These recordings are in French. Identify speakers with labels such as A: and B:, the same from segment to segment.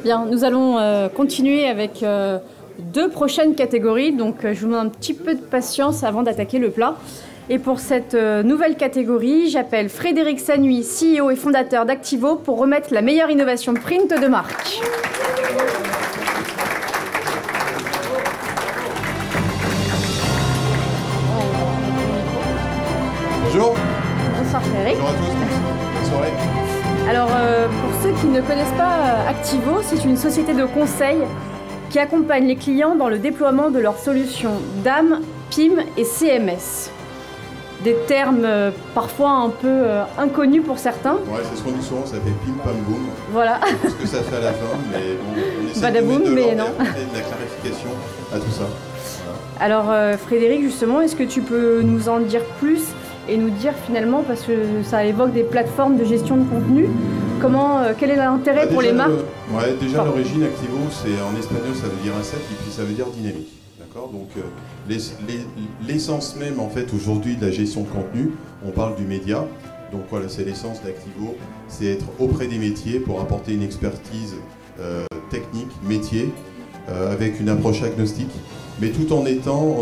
A: Bien, nous allons continuer avec deux prochaines catégories. Donc, je vous demande un petit peu de patience avant d'attaquer le plat. Et pour cette nouvelle catégorie, j'appelle Frédéric Sanui, CEO et fondateur d'Activo, pour remettre la meilleure innovation print de marque.
B: Bonjour.
A: Bonsoir Frédéric.
B: Bonjour à tous. Bonne soirée.
A: Alors, pour ceux qui ne connaissent pas Activo, c'est une société de conseil qui accompagne les clients dans le déploiement de leurs solutions DAM, PIM et CMS. Des termes parfois un peu inconnus pour certains.
B: Ouais, c'est ce qu'on dit souvent, ça fait pim pam boum.
A: Voilà.
B: C'est ce que ça fait à la fin, mais bon, on essaie
A: Badaboum,
B: de mettre de
A: mais
B: l'ordre
A: non.
B: et de la clarification à tout ça. Voilà.
A: Alors Frédéric, justement, est-ce que tu peux nous en dire plus et nous dire finalement, parce que ça évoque des plateformes de gestion de contenu, quel est l'intérêt pour les marques?
B: Déjà l'origine Activo, c'est en espagnol ça veut dire asset et puis ça veut dire dynamique. Donc l'essence même en fait aujourd'hui de la gestion de contenu, on parle du média. Donc voilà, c'est l'essence d'Activo, c'est être auprès des métiers pour apporter une expertise technique, métier, avec une approche agnostique, mais tout en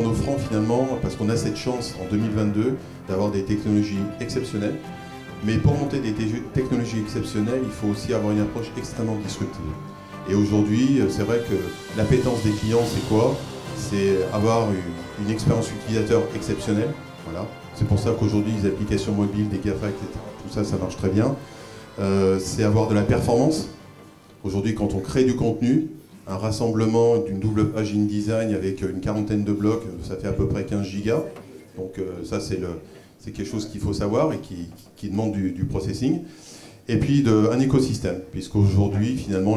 B: offrant finalement, parce qu'on a cette chance en 2022 d'avoir des technologies exceptionnelles. Mais pour monter des technologies exceptionnelles, il faut aussi avoir une approche extrêmement disruptive. Et aujourd'hui, c'est vrai que l'appétence des clients, c'est quoi? C'est avoir une expérience utilisateur exceptionnelle. Voilà. C'est pour ça qu'aujourd'hui, les applications mobiles, des GAFA, etc., tout ça, ça marche très bien. C'est avoir de la performance. Aujourd'hui, quand on crée du contenu, un rassemblement d'une double page InDesign avec une quarantaine de blocs, ça fait à peu près 15 gigas. Donc ça, c'est quelque chose qu'il faut savoir et qui demande du processing. Et puis un écosystème, puisqu'aujourd'hui, finalement,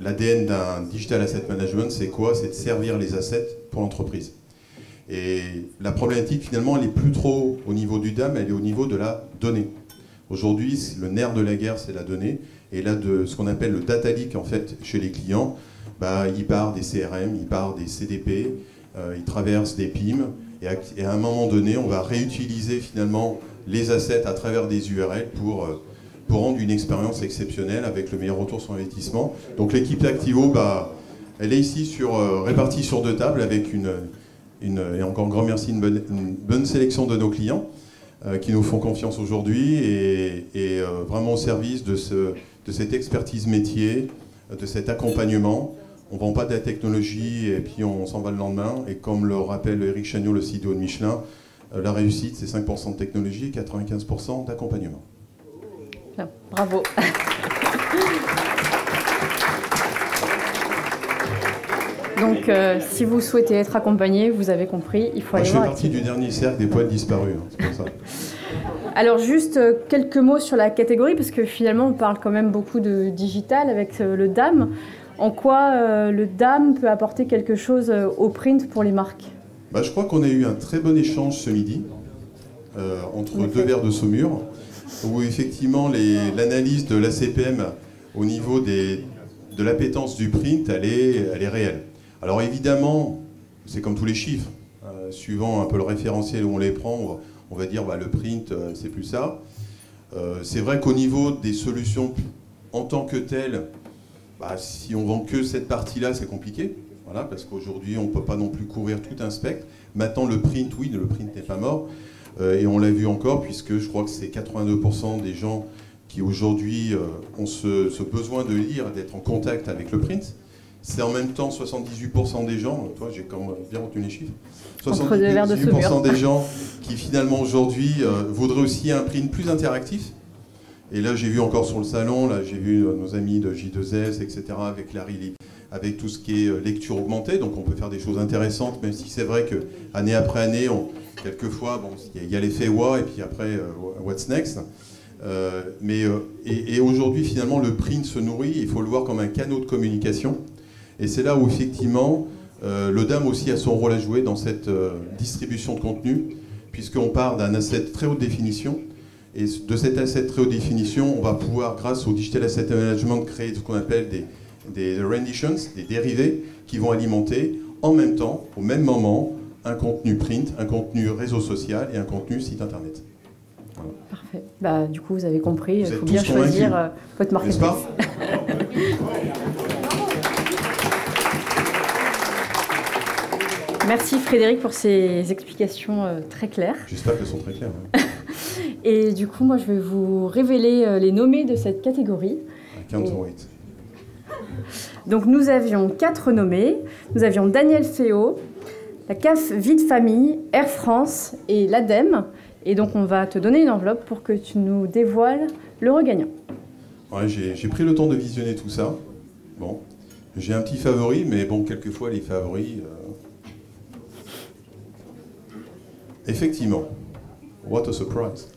B: l'ADN d'un digital asset management, c'est quoi? C'est de servir les assets pour l'entreprise. Et la problématique, finalement, elle n'est plus trop au niveau du DAM, elle est au niveau de la donnée. Aujourd'hui, le nerf de la guerre, c'est la donnée. Et là, de ce qu'on appelle le data leak, en fait, chez les clients, il part des CRM, il part des CDP, il traverse des PIM. Et à un moment donné, on va réutiliser, finalement, les assets à travers des URL pour rendre une expérience exceptionnelle avec le meilleur retour sur investissement. Donc l'équipe d'Activo, elle est ici répartie sur deux tables avec et encore un grand merci, une bonne sélection de nos clients qui nous font confiance aujourd'hui et vraiment au service de cette expertise métier, de cet accompagnement. On ne vend pas de la technologie et puis on s'en va le lendemain. Et comme le rappelle Eric Chagnot, le CEO de Michelin, la réussite, c'est 5% de technologie et 95% d'accompagnement.
A: Bravo. Donc, si vous souhaitez être accompagné, vous avez compris, il faut aller voir.
B: Je fais partie du dernier cercle des poètes disparus, c'est pour ça.
A: Alors, juste quelques mots sur la catégorie, parce que finalement, on parle quand même beaucoup de digital avec le DAM. En quoi le DAM peut apporter quelque chose au print pour les marques?
B: Je crois qu'on a eu un très bon échange ce midi, entre deux verres de Saumur, où effectivement l'analyse de l'ACPM au niveau de l'appétence du print, elle est réelle. Alors évidemment, c'est comme tous les chiffres, suivant un peu le référentiel où on les prend, on va dire le print, c'est plus ça. C'est vrai qu'au niveau des solutions en tant que telles, si on vend que cette partie-là, c'est compliqué. Voilà, parce qu'aujourd'hui, on ne peut pas non plus couvrir tout un spectre. Maintenant, le print, oui, le print n'est pas mort. Et on l'a vu encore, puisque je crois que c'est 82% des gens qui aujourd'hui ont ce besoin de lire, d'être en contact avec le print. C'est en même temps 78% des gens, toi j'ai quand même bien retenu les chiffres, 78% des gens qui finalement aujourd'hui voudraient aussi un print plus interactif. Et là j'ai vu encore sur le salon, là j'ai vu nos amis de J2S, etc. avec Larry, avec tout ce qui est lecture augmentée, donc on peut faire des choses intéressantes, même si c'est vrai que année après année, quelquefois, il y a l'effet wow et puis après what's next. Et aujourd'hui, finalement, le print se nourrit, il faut le voir comme un canal de communication. Et c'est là où, effectivement, le DAM aussi a son rôle à jouer dans cette distribution de contenu, puisqu'on part d'un asset très haute définition. Et de cet asset très haute définition, on va pouvoir, grâce au Digital Asset Management, créer ce qu'on appelle des renditions, des dérivés, qui vont alimenter en même temps, au même moment, un contenu print, un contenu réseau social et un contenu site internet. Voilà.
A: Parfait. Du coup, vous avez compris, il faut bien choisir votre marketplace.
B: N'est-ce pas?
A: Merci Frédéric pour ces explications très claires.
B: J'espère qu'elles sont très claires. Ouais.
A: Et du coup, moi, je vais vous révéler les nommés de cette catégorie.
B: I can't wait.
A: Donc, nous avions 4 nommés. Nous avions Daniel Féaud, la CAF Vie de Famille, Air France et l'ADEME. Et donc, on va te donner une enveloppe pour que tu nous dévoiles l'heureux gagnant.
B: Ouais, j'ai pris le temps de visionner tout ça. Bon, j'ai un petit favori, mais bon, quelquefois, les favoris... Effectivement. What a surprise.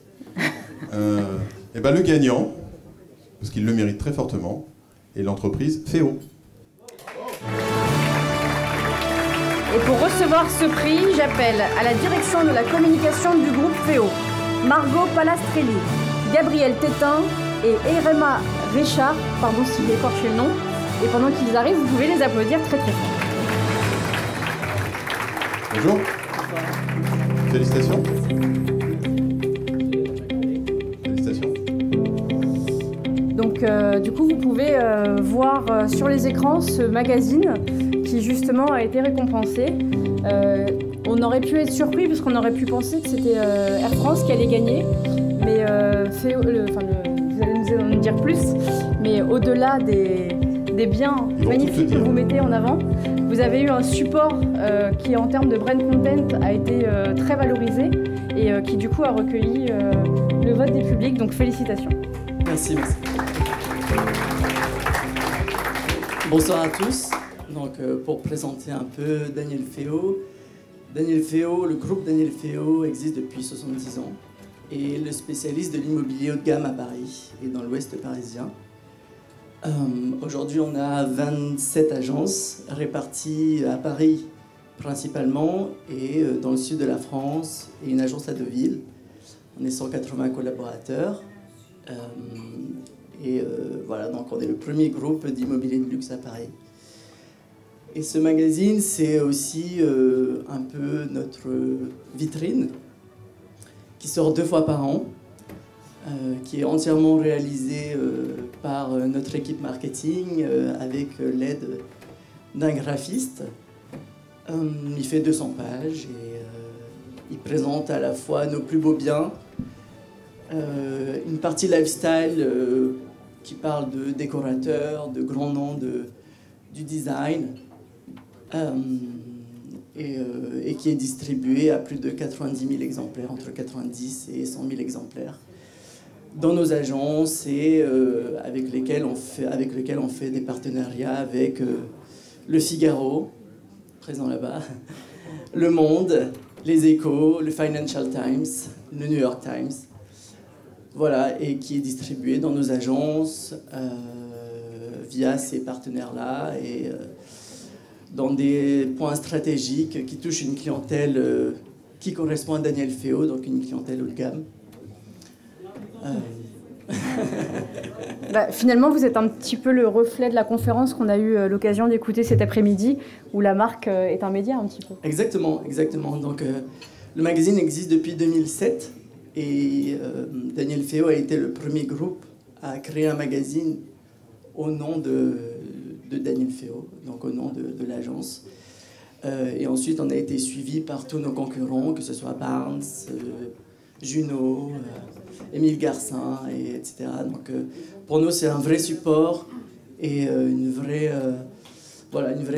B: Et ben, le gagnant, parce qu'il le mérite très fortement, est l'entreprise Féaud.
A: Et pour recevoir ce prix, j'appelle à la direction de la communication du groupe Féaud, Margot Palastrelli, Gabriel Tétin et Erema Richard, pardon si j'ai écorché le nom. Et pendant qu'ils arrivent, vous pouvez les applaudir très très fort.
B: Bonjour. Félicitations. Félicitations.
A: Donc du coup, vous pouvez voir sur les écrans ce magazine qui justement a été récompensé. On aurait pu être surpris parce qu'on aurait pu penser que c'était Air France qui allait gagner. Mais vous allez nous dire plus. Mais au-delà des biens magnifiques que vous mettez en avant, vous avez eu un support qui, en termes de brand content, a été très valorisé et qui, du coup, a recueilli le vote des publics. Donc, félicitations.
C: Merci, merci. Bonsoir à tous. Donc, pour présenter un peu Daniel Féaud. Daniel Féaud, le groupe Daniel Féaud existe depuis 70 ans et est le spécialiste de l'immobilier haut de gamme à Paris et dans l'ouest parisien. Aujourd'hui, on a 27 agences réparties à Paris principalement et dans le sud de la France et une agence à Deauville. On est 180 collaborateurs voilà, donc on est le premier groupe d'immobilier de luxe à Paris. Et ce magazine, c'est aussi un peu notre vitrine qui sort 2 fois par an. Qui est entièrement réalisé par notre équipe marketing avec l'aide d'un graphiste. Il fait 200 pages et il présente à la fois nos plus beaux biens, une partie lifestyle qui parle de décorateurs, de grands noms du design et qui est distribué à plus de 90 000 exemplaires, entre 90 et 100 000 exemplaires. Dans nos agences et avec lesquelles on fait des partenariats avec Le Figaro, présent là-bas, Le Monde, Les Échos, le Financial Times, le New York Times. Voilà, et qui est distribué dans nos agences via ces partenaires-là et dans des points stratégiques qui touchent une clientèle qui correspond à Daniel Féaud, donc une clientèle haut de gamme.
A: Finalement, vous êtes un petit peu le reflet de la conférence qu'on a eu l'occasion d'écouter cet après-midi, où la marque est un média un petit peu.
C: Exactement, exactement. Donc, le magazine existe depuis 2007 et Daniel Féaud a été le premier groupe à créer un magazine au nom de Daniel Féaud, donc au nom de l'agence. Et ensuite, on a été suivi par tous nos concurrents, que ce soit Barnes, Junot, Émile Garcin, etc. Donc pour nous, c'est un vrai support et une vraie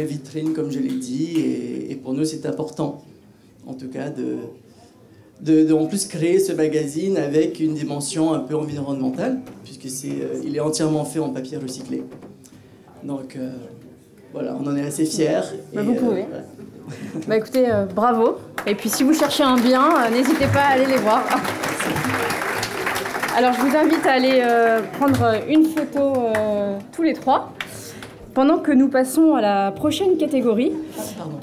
C: vitrine, comme je l'ai dit. Et pour nous, c'est important, en tout cas, de en plus créer ce magazine avec une dimension un peu environnementale, puisque il est entièrement fait en papier recyclé. Donc voilà, on en est assez fiers.
A: Vous pouvez. Voilà. Écoutez, bravo. Et puis si vous cherchez un bien, n'hésitez pas à aller les voir. Alors je vous invite à aller prendre une photo tous les 3. Pendant que nous passons à la prochaine catégorie,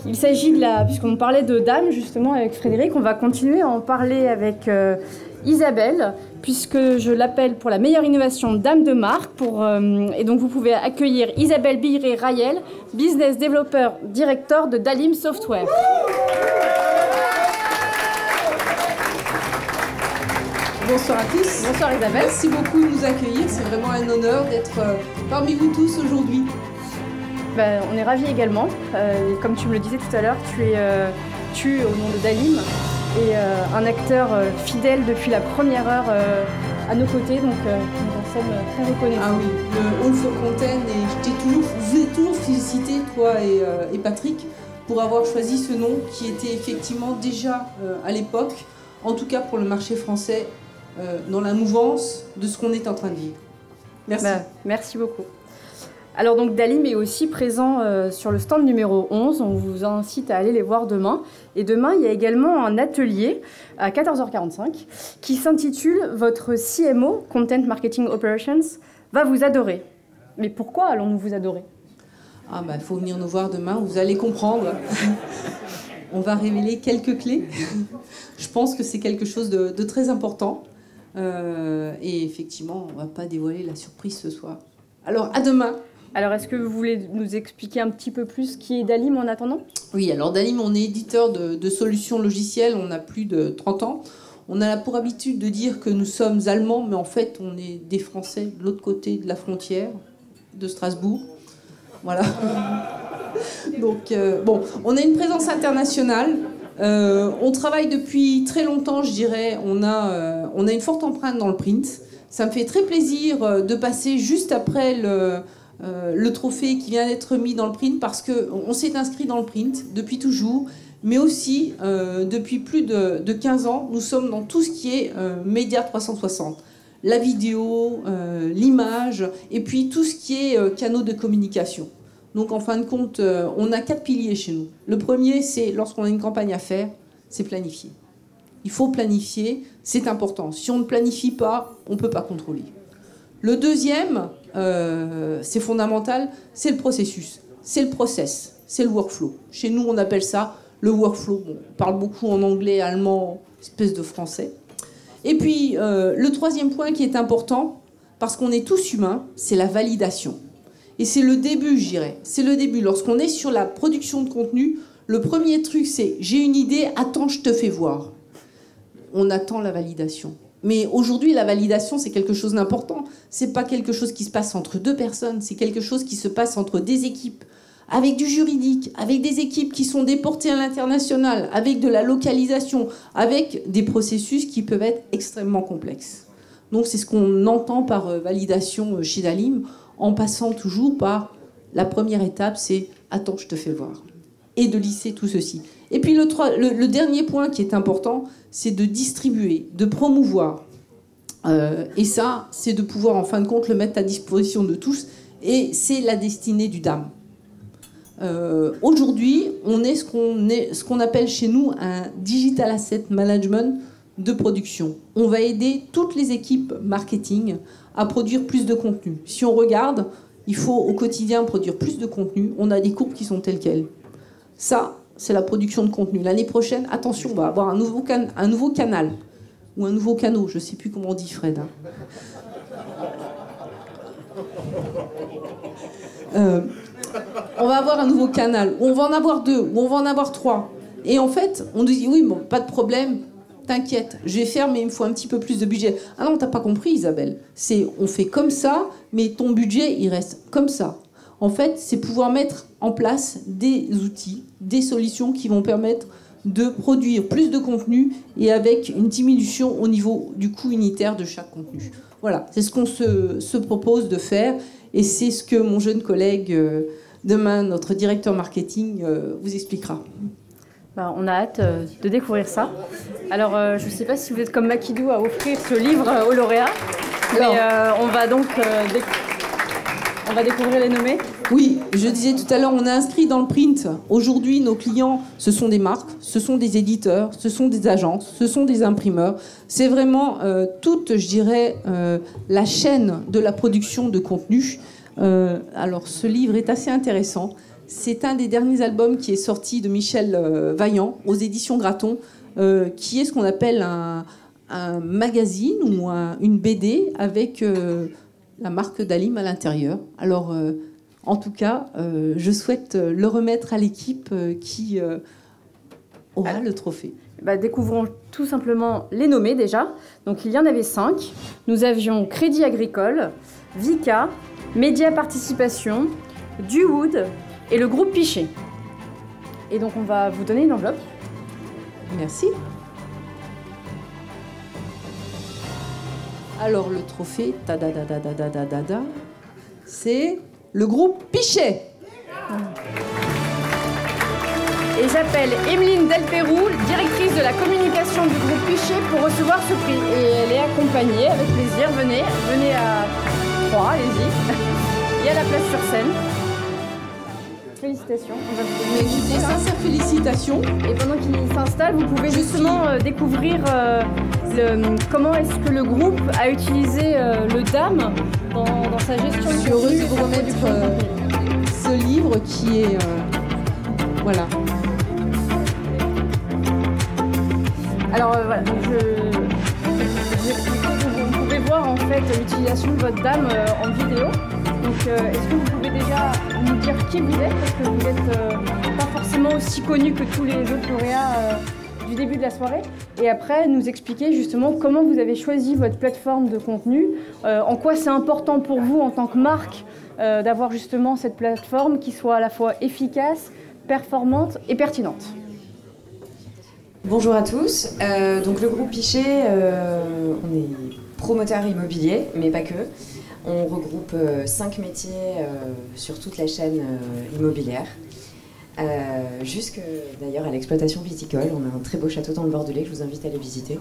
A: il s'agit puisqu'on parlait de dames justement avec Frédéric, on va continuer à en parler avec Isabelle, puisque je l'appelle pour la meilleure innovation dame de marque. Et donc vous pouvez accueillir Isabelle Biré-Rayel, Business Developer Director de Dalim Software.
D: Bonsoir à tous.
A: Bonsoir Isabelle.
D: Merci beaucoup de nous accueillir. C'est vraiment un honneur d'être parmi vous tous aujourd'hui.
A: On est ravis également. Et comme tu me le disais tout à l'heure, tu au nom de Dalim, et un acteur fidèle depuis la première heure à nos côtés, donc nous en sommes très reconnaissants.
D: Ah oui, le All for Content, et je vais toujours féliciter toi et Patrick pour avoir choisi ce nom qui était effectivement déjà à l'époque, en tout cas pour le marché français, dans la mouvance de ce qu'on est en train de vivre. Merci.
A: Merci beaucoup. Alors donc Dalim est aussi présent sur le stand numéro 11, on vous incite à aller les voir demain. Et demain, il y a également un atelier à 14h45 qui s'intitule « Votre CMO, Content Marketing Operations, va vous adorer ». Mais pourquoi allons-nous vous adorer?
D: Il faut venir nous voir demain, vous allez comprendre. On va révéler quelques clés. Je pense que c'est quelque chose de très important. Et effectivement, on ne va pas dévoiler la surprise ce soir. Alors, à demain.
A: Alors, est-ce que vous voulez nous expliquer un petit peu plus qui est Dalim en attendant?
D: Oui, alors Dalim, on est éditeur de solutions logicielles, on a plus de 30 ans. On a pour habitude de dire que nous sommes allemands, mais en fait, on est des Français de l'autre côté de la frontière, de Strasbourg. Voilà. Donc, on a une présence internationale. On travaille depuis très longtemps, je dirais. On a une forte empreinte dans le print. Ça me fait très plaisir de passer juste après le trophée qui vient d'être mis dans le print, parce qu'on s'est inscrit dans le print depuis toujours, mais aussi depuis plus de 15 ans, nous sommes dans tout ce qui est média 360. La vidéo, l'image, et puis tout ce qui est canaux de communication. Donc en fin de compte, on a 4 piliers chez nous. Le premier, c'est lorsqu'on a une campagne à faire, c'est planifier. Il faut planifier, c'est important. Si on ne planifie pas, on ne peut pas contrôler. Le deuxième, c'est fondamental, c'est le processus, c'est le process, c'est le workflow. Chez nous, on appelle ça le workflow. Bon, on parle beaucoup en anglais, allemand, espèce de français. Et puis, le troisième point qui est important, parce qu'on est tous humains, c'est la validation. Et c'est le début, je dirais. C'est le début. Lorsqu'on est sur la production de contenu, le premier truc, c'est « j'ai une idée, attends, je te fais voir ». On attend la validation. Mais aujourd'hui, la validation, c'est quelque chose d'important. C'est pas quelque chose qui se passe entre deux personnes, c'est quelque chose qui se passe entre des équipes, avec du juridique, avec des équipes qui sont déportées à l'international, avec de la localisation, avec des processus qui peuvent être extrêmement complexes. Donc c'est ce qu'on entend par validation chez Dalim, en passant toujours par la première étape, c'est « attends, je te fais voir ». Et de lisser tout ceci. Et puis le dernier point qui est important, c'est de distribuer, de promouvoir. Et ça, c'est de pouvoir en fin de compte le mettre à disposition de tous. Et c'est la destinée du DAM. Aujourd'hui, on est ce qu'on appelle chez nous un Digital Asset Management de production. On va aider toutes les équipes marketing à produire plus de contenu. Si on regarde, il faut au quotidien produire plus de contenu. On a des courbes qui sont telles quelles. Ça, c'est la production de contenu. L'année prochaine, attention, on va avoir un nouveau canal. Ou un nouveau canot, je ne sais plus comment on dit, Fred. On va avoir un nouveau canal. Ou on va en avoir 2, ou on va en avoir 3. Et en fait, on nous dit, oui, bon, pas de problème, t'inquiète, je vais faire, mais il me faut un petit peu plus de budget. Ah non, t'as pas compris, Isabelle. On fait comme ça, mais ton budget, il reste comme ça. En fait, c'est pouvoir mettre en place des outils, des solutions qui vont permettre de produire plus de contenu et avec une diminution au niveau du coût unitaire de chaque contenu. Voilà, c'est ce qu'on se propose de faire et c'est ce que mon jeune collègue, demain, notre directeur marketing, vous expliquera.
A: On a hâte de découvrir ça. Alors, je ne sais pas si vous êtes comme Makidou à offrir ce livre aux lauréats, mais on va donc on va découvrir les nommés.
D: Oui, je disais tout à l'heure, on a inscrit dans le print. Aujourd'hui, nos clients, ce sont des marques, ce sont des éditeurs, ce sont des agences, ce sont des imprimeurs. C'est vraiment toute, je dirais, la chaîne de la production de contenu. Alors, ce livre est assez intéressant. C'est un des derniers albums qui est sorti de Michel Vaillant aux éditions Graton, qui est ce qu'on appelle un magazine ou une BD avec la marque Dalim à l'intérieur. Alors, en tout cas, je souhaite le remettre à l'équipe qui aura le trophée.
A: Découvrons tout simplement les nommés déjà. Donc, il y en avait 5. Nous avions Crédit Agricole, Vika, Média Participation, Duwood, et le groupe Pichet. Et donc on va vous donner une enveloppe.
D: Merci. Alors le trophée, c'est le groupe Pichet.
A: Et j'appelle Emeline Delpérou, directrice de la communication du groupe Pichet, pour recevoir ce prix. Et elle est accompagnée, avec plaisir. Venez à 3, allez-y. Il y a la place sur scène. Félicitations. On va vous donner
D: Des sincères félicitations.
A: Et pendant qu'il s'installe, vous pouvez justement découvrir comment est-ce que le groupe a utilisé le DAM dans sa gestion de
D: Je suis heureuse de vous remettre ce livre qui est... voilà.
A: Alors voilà, donc vous pouvez voir en fait l'utilisation de votre DAM en vidéo. Donc est-ce que vous pouvez déjà nous dire qui vous êtes, parce que vous n'êtes pas forcément aussi connu que tous les autres lauréats du début de la soirée, et après nous expliquer justement comment vous avez choisi votre plateforme de contenu, en quoi c'est important pour vous en tant que marque d'avoir justement cette plateforme qui soit à la fois efficace, performante et pertinente.
E: Bonjour à tous. Donc le groupe Pichet, on est promoteur immobilier, mais pas que. On regroupe 5 métiers sur toute la chaîne immobilière. Jusque d'ailleurs à l'exploitation viticole. On a un très beau château dans le Bordelais que je vous invite à aller visiter.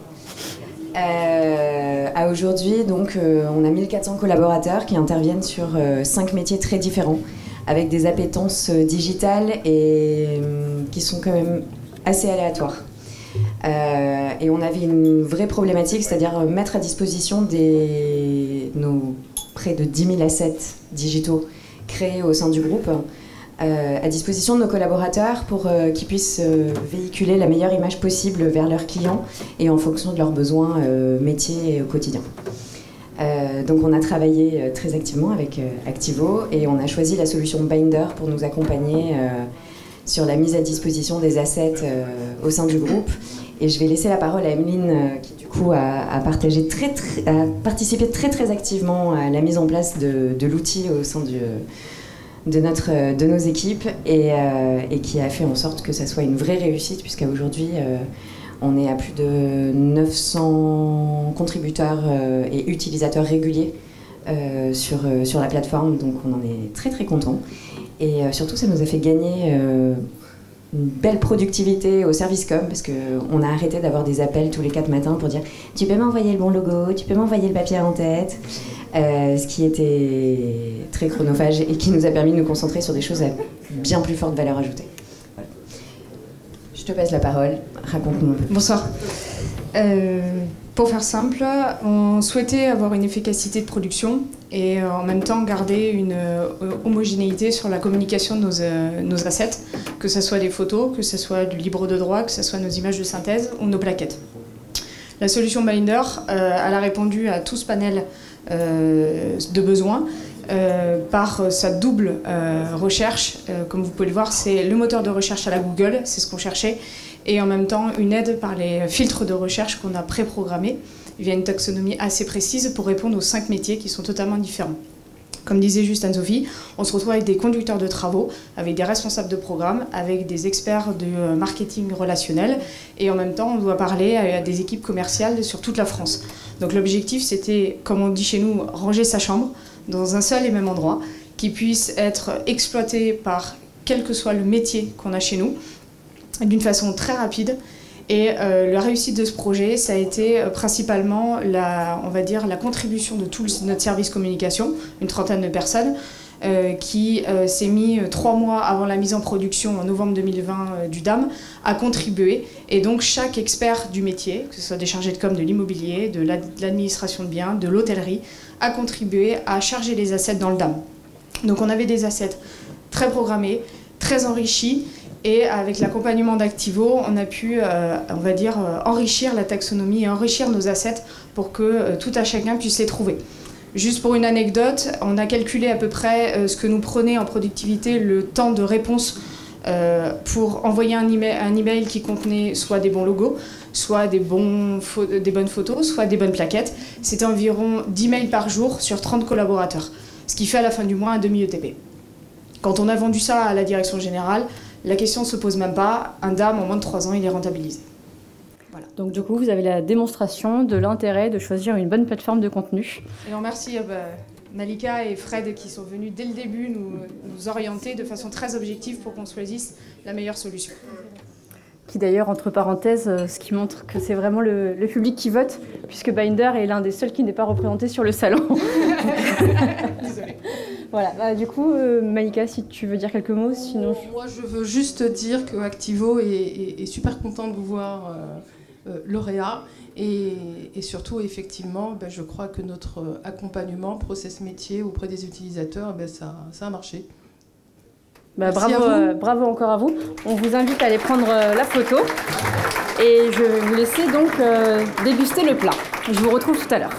E: À aujourd'hui, donc, on a 1400 collaborateurs qui interviennent sur 5 métiers très différents, avec des appétences digitales et qui sont quand même assez aléatoires. Et on avait une vraie problématique, c'est-à-dire mettre à disposition nos près de 10 000 assets digitaux créés au sein du groupe, à disposition de nos collaborateurs pour qu'ils puissent véhiculer la meilleure image possible vers leurs clients et en fonction de leurs besoins métiers au quotidien. Donc on a travaillé très activement avec Activo et on a choisi la solution Binder pour nous accompagner sur la mise à disposition des assets au sein du groupe. Et je vais laisser la parole à Emeline qui du coup a participé très activement à la mise en place de l'outil au sein de nos équipes et qui a fait en sorte que ça soit une vraie réussite, puisqu'à aujourd'hui on est à plus de 900 contributeurs et utilisateurs réguliers sur la plateforme, donc on en est très content. Et surtout ça nous a fait gagner une belle productivité au service com, parce qu'on a arrêté d'avoir des appels tous les 4 matins pour dire « tu peux m'envoyer le bon logo, tu peux m'envoyer le papier en tête », ce qui était très chronophage et qui nous a permis de nous concentrer sur des choses à bien plus forte valeur ajoutée. Voilà. Je te passe la parole, raconte-nous un peu.
F: Bonsoir. Pour faire simple, on souhaitait avoir une efficacité de production et en même temps garder une homogénéité sur la communication de nos assets, que ce soit des photos, que ce soit du libre de droit, que ce soit nos images de synthèse ou nos plaquettes. La solution Binder, elle a répondu à tout ce panel de besoins par sa double recherche. Comme vous pouvez le voir, c'est le moteur de recherche à la Google, c'est ce qu'on cherchait, et en même temps une aide par les filtres de recherche qu'on a préprogrammés via une taxonomie assez précise pour répondre aux 5 métiers qui sont totalement différents. Comme disait juste Anne-Sophie, on se retrouve avec des conducteurs de travaux, avec des responsables de programme, avec des experts de marketing relationnel, et en même temps on doit parler à des équipes commerciales sur toute la France. Donc l'objectif c'était, comme on dit chez nous, ranger sa chambre dans un seul et même endroit, qui puisse être exploité par quel que soit le métier qu'on a chez nous, d'une façon très rapide. Et la réussite de ce projet, ça a été principalement on va dire, la contribution de tout notre service communication, une trentaine de personnes, qui s'est mis 3 mois avant la mise en production en novembre 2020 du DAM, à contribuer. Et donc chaque expert du métier, que ce soit des chargés de com de l'immobilier, de l'administration de biens, de l'hôtellerie, a contribué à charger les assets dans le DAM. Donc on avait des assets très programmés, très enrichis, et avec l'accompagnement d'Activo, on a pu, on va dire, enrichir la taxonomie et enrichir nos assets pour que tout à chacun puisse les trouver. Juste pour une anecdote, on a calculé à peu près ce que nous prenait en productivité le temps de réponse pour envoyer un email qui contenait soit des bons logos, soit des bonnes photos, soit des bonnes plaquettes. C'était environ 10 mails par jour sur 30 collaborateurs, ce qui fait à la fin du mois un demi-ETP. Quand on a vendu ça à la direction générale, la question ne se pose même pas. Un DAM, en moins de 3 ans, il est rentabilisé. Voilà.
A: Donc du coup, vous avez la démonstration de l'intérêt de choisir une bonne plateforme de contenu.
F: Et on remercie Malika et Fred qui sont venus dès le début nous orienter de façon très objective pour qu'on choisisse la meilleure solution.
A: Qui d'ailleurs, entre parenthèses, ce qui montre que c'est vraiment le public qui vote, puisque Binder est l'un des seuls qui n'est pas représenté sur le salon.
F: Désolée.
A: Voilà, bah, du coup, Malika, si tu veux dire quelques mots, sinon...
G: Moi, je veux juste dire que Activo est super content de vous voir lauréat. Et surtout, effectivement, je crois que notre accompagnement, process métier auprès des utilisateurs, ça a marché.
A: Bah, bravo encore à vous. On vous invite à aller prendre la photo. Et je vais vous laisser donc déguster le plat. Je vous retrouve tout à l'heure.